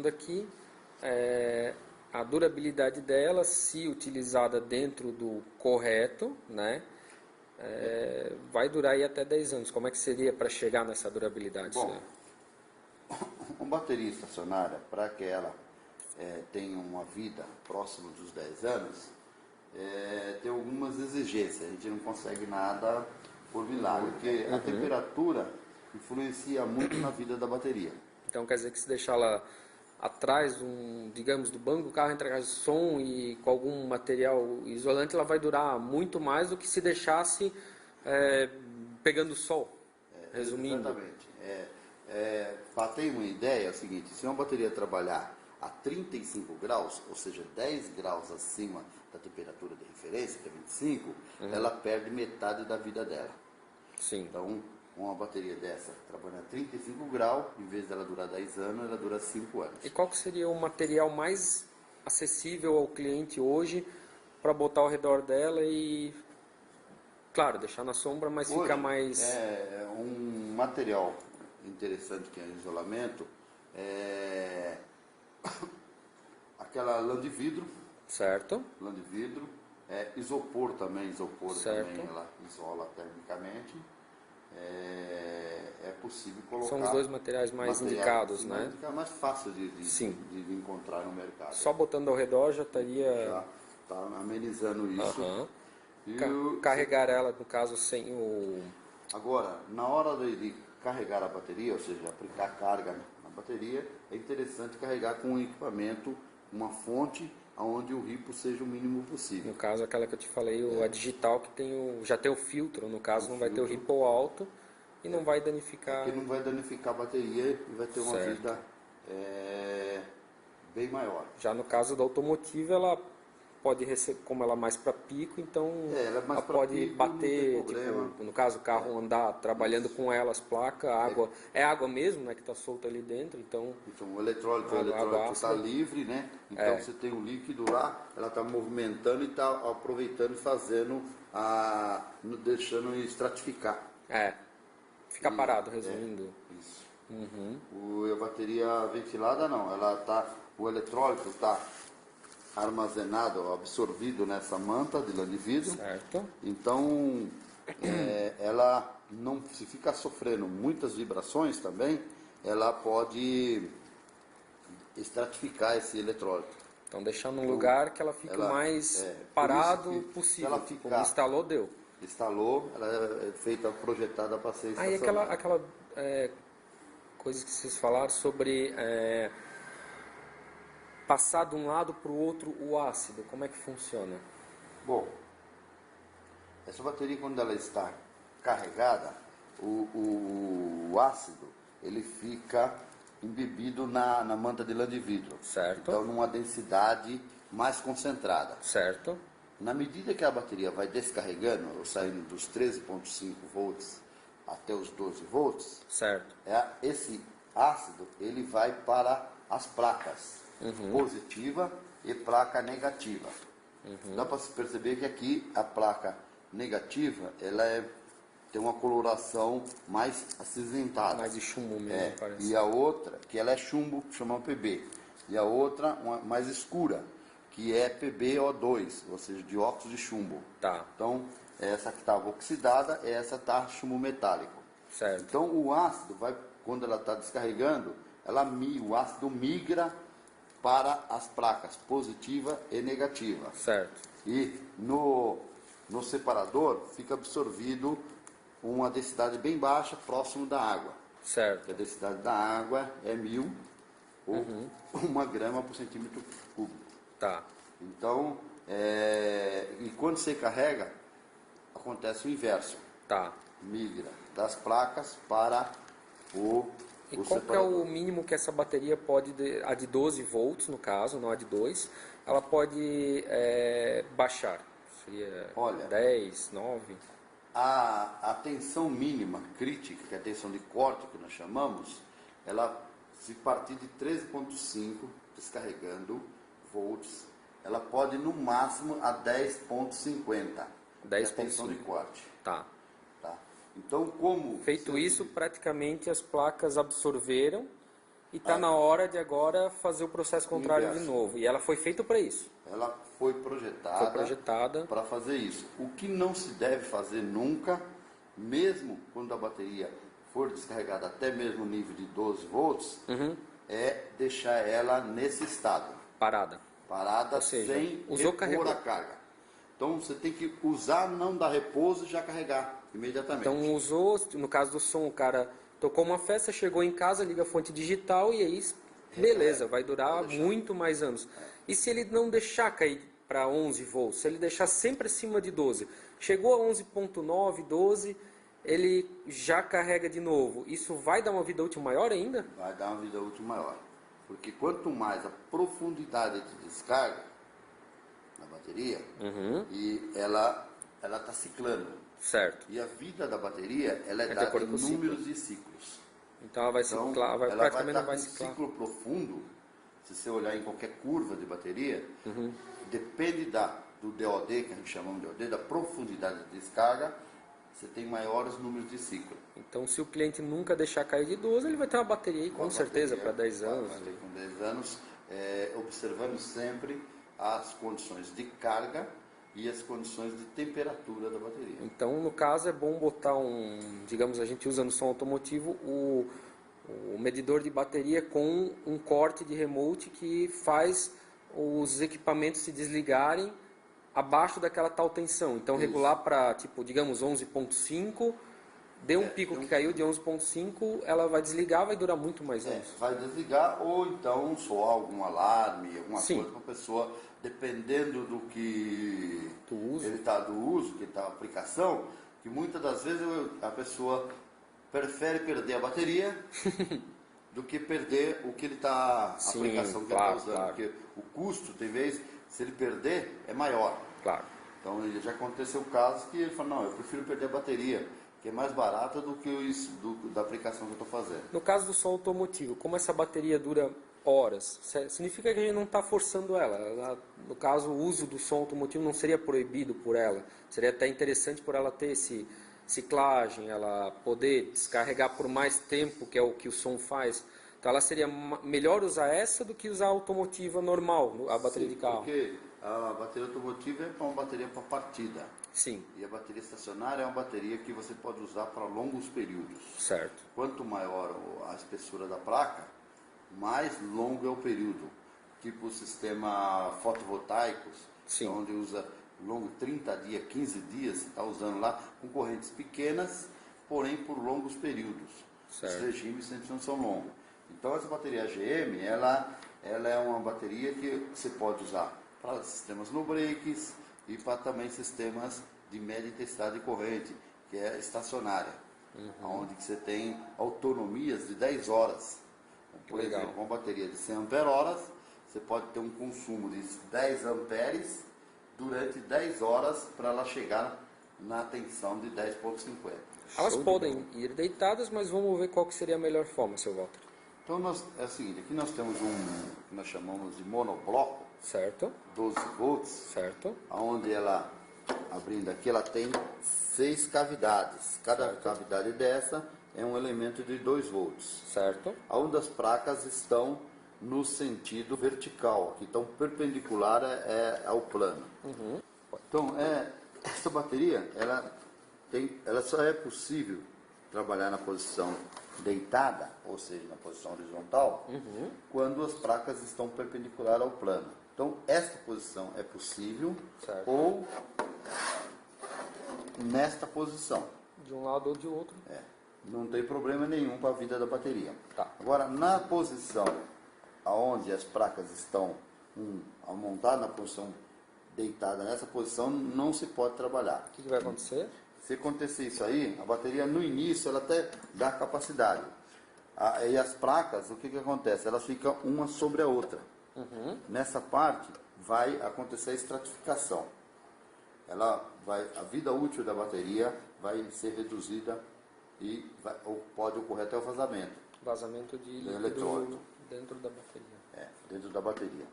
aqui a durabilidade dela, se utilizada dentro do correto, né, vai durar aí até 10 anos. Como é que seria para chegar nessa durabilidade? Bom, uma bateria estacionária, para que ela tenha uma vida próxima dos 10 anos, tem algumas exigências. A gente não consegue nada por milagre, porque a temperatura influencia muito na vida da bateria. Então quer dizer que se deixar ela atrás, digamos, do banco do carro, entre a caixa de som e com algum material isolante, ela vai durar muito mais do que se deixasse pegando sol, resumindo. Exatamente. Para ter uma ideia, é o seguinte: se uma bateria trabalhar a 35 graus, ou seja, 10 graus acima da temperatura de referência, que é 25, ela perde metade da vida dela. Sim. Então, uma bateria dessa, trabalhando a 35 graus, em vez dela durar 10 anos, ela dura 5 anos. E qual que seria o material mais acessível ao cliente hoje para botar ao redor dela e, claro, deixar na sombra, mas Hoje, fica mais... um material interessante que é isolamento, aquela lã de vidro. Certo. Lã de vidro. Isopor também, Certo. também ela isola termicamente. É possível colocar... São os dois materiais mais indicados, né? Mais fácil de encontrar no mercado. Só botando ao redor já estaria... Já está amenizando isso. Carregar ela, no caso, sem o... Agora, na hora de carregar a bateria, ou seja, aplicar carga na bateria, é interessante carregar com um equipamento, uma fonte, onde o ripo seja o mínimo possível. No caso, aquela que eu te falei, a digital, que já tem o filtro, no caso, não vai ter o ripple alto e não vai danificar... Porque não vai danificar a bateria e vai ter uma vida bem maior. Já no caso da automotiva, ela pode receber, como ela é mais para pico, então ela pode pico, bater, tipo, no caso o carro andar trabalhando com ela, as placas, água, é água mesmo, né, que está solta ali dentro, então o eletrólito está livre, né? Então você tem um líquido lá, ela está movimentando e está aproveitando e fazendo, deixando estratificar. Fica parado, resumindo. Isso. A bateria ventilada não, o eletrólito está armazenado, absorvido nessa manta de lã de vidro. Certo. Então, ela não, se ficar sofrendo muitas vibrações também, ela pode estratificar esse eletrólito. Então, deixar num lugar que ela fique o mais parado possível. Ela ficar, como instalou, deu. Instalou, ela é projetada para ser estacionária. Aí aquela coisa que vocês falaram sobre passar de um lado para o outro o ácido, como é que funciona? Bom, essa bateria, quando ela está carregada, o ácido ele fica embebido na manta de lã de vidro. Certo. Então, numa densidade mais concentrada. Certo. Na medida que a bateria vai descarregando, ou saindo dos 13,5 volts até os 12 volts, certo, esse ácido ele vai para as placas positiva e placa negativa. Dá para se perceber que aqui a placa negativa tem uma coloração mais acinzentada. mais de chumbo mesmo, parece. E a outra, que ela é chumbo, chama PB. E a outra, mais escura, que é PbO2, ou seja, dióxido de chumbo. Tá. Então, essa que estava oxidada, essa está chumbo metálico. Certo. Então, o ácido, quando ela está descarregando, o ácido migra para as placas positiva e negativa. Certo. E no separador fica absorvido uma densidade bem baixa, próximo da água. Certo. A densidade da água é 1000 ou 1 grama por centímetro cúbico. Tá. Então, e quando você carrega, acontece o inverso. Tá. Migra das placas para o E qual que é o mínimo que essa bateria pode, a de 12 volts no caso, não a de 2, ela pode baixar? Seria 10, 9? A tensão mínima crítica, que é a tensão de corte que nós chamamos, ela, se partir de 13,5 descarregando volts, ela pode no máximo a 10,50. 10 tensão de corte. Tá. Então, como... Feito isso, praticamente as placas absorveram e está na hora de agora fazer o processo contrário de Inverso. novo. E ela foi feita para isso. Ela foi projetada para fazer isso. O que não se deve fazer nunca, mesmo quando a bateria for descarregada até mesmo o nível de 12 volts, é deixar ela nesse estado. Parada. Parada, ou seja, sem usou, repor carregou. a carga. Então você tem que usar, não dar repouso e já carregar imediatamente. Então usou, no caso do som, o cara tocou uma festa, chegou em casa, liga a fonte digital e aí, beleza, vai durar muito mais anos. E se ele não deixar cair para 11 volts, se ele deixar sempre acima de 12, chegou a 11.9, 12, ele já carrega de novo. Isso vai dar uma vida útil maior ainda? Vai dar uma vida útil maior. Porque quanto mais a profundidade de descarga na bateria, e ela está ciclando. Certo. E a vida da bateria, ela é de dada acordo em com o números de ciclos. Então ela vai ciclar, ela praticamente vai não vai estar com ciclar. um ciclo profundo. Se você olhar em qualquer curva de bateria, depende do DOD, que a gente chama de DOD, da profundidade de descarga, você tem maiores números de ciclo. Então, se o cliente nunca deixar cair de 12, ele vai ter uma bateria aí, com certeza, para 10 anos. Vai ter com 10 anos, observando sempre as condições de carga e as condições de temperatura da bateria. Então, no caso, é bom botar digamos, a gente usa no som automotivo o medidor de bateria com um corte de remote que faz os equipamentos se desligarem abaixo daquela tal tensão. Então, regular para, tipo, digamos, 11.5, deu um pico que caiu de 11.5, ela vai desligar, vai durar muito mais anos. Vai desligar ou então soar algum alarme, alguma coisa para a pessoa, dependendo do que ele está do uso, que está a aplicação, que muitas das vezes a pessoa prefere perder a bateria do que perder o que ele está, a aplicação que ele está usando. Porque o custo, tem vezes, se ele perder, é maior. Claro. Então já aconteceu casos que ele fala, não, eu prefiro perder a bateria, que é mais barata do que da aplicação que eu estou fazendo. No caso do som automotivo, como essa bateria dura horas, significa que a gente não está forçando ela. No caso, o uso do som automotivo não seria proibido por ela. Seria até interessante por ela ter esse ciclagem, ela poder descarregar por mais tempo, que é o que o som faz. Então ela seria melhor usar essa do que usar a automotiva normal, a bateria de carro. Porque a bateria automotiva é uma bateria para partida. Sim. E a bateria estacionária é uma bateria que você pode usar para longos períodos. Certo. Quanto maior a espessura da placa, mais longo é o período. Tipo o sistema fotovoltaicos, onde usa longo 30 dias, 15 dias, você está usando lá com correntes pequenas, porém por longos períodos. Certo. Os regimes sempre não são longos. Então essa bateria AGM, ela é uma bateria que você pode usar para sistemas no breaks e para também sistemas de média intensidade de corrente, que é estacionária, onde você tem autonomias de 10 horas. Por exemplo, uma bateria de 100 ampere-horas, você pode ter um consumo de 10 amperes durante 10 horas para ela chegar na tensão de 10,50. Elas podem ir deitadas, mas vamos ver qual que seria a melhor forma, seu Walter. Então é o seguinte, aqui nós temos que nós chamamos de monobloco, certo, 12 volts, certo, onde ela, abrindo aqui, ela tem 6 cavidades. Cada cavidade dessa é um elemento de 2 volts. Certo. Onde as placas estão no sentido vertical, que estão perpendicular ao plano. Então, essa bateria, ela só é possível trabalhar na posição deitada, ou seja, na posição horizontal, quando as placas estão perpendiculares ao plano. Então, esta posição é possível, ou nesta posição. De um lado ou de outro. Não tem problema nenhum para a vida da bateria. Tá. Agora, na posição onde as placas estão montadas na posição deitada, nessa posição não se pode trabalhar. O que vai acontecer? Se acontecer isso aí, a bateria no início ela até dá capacidade. E as placas, o que acontece? Elas ficam uma sobre a outra. Nessa parte vai acontecer a estratificação. A vida útil da bateria vai ser reduzida ou pode ocorrer até o vazamento. Vazamento de líquido eletrólito dentro da bateria. Dentro da bateria.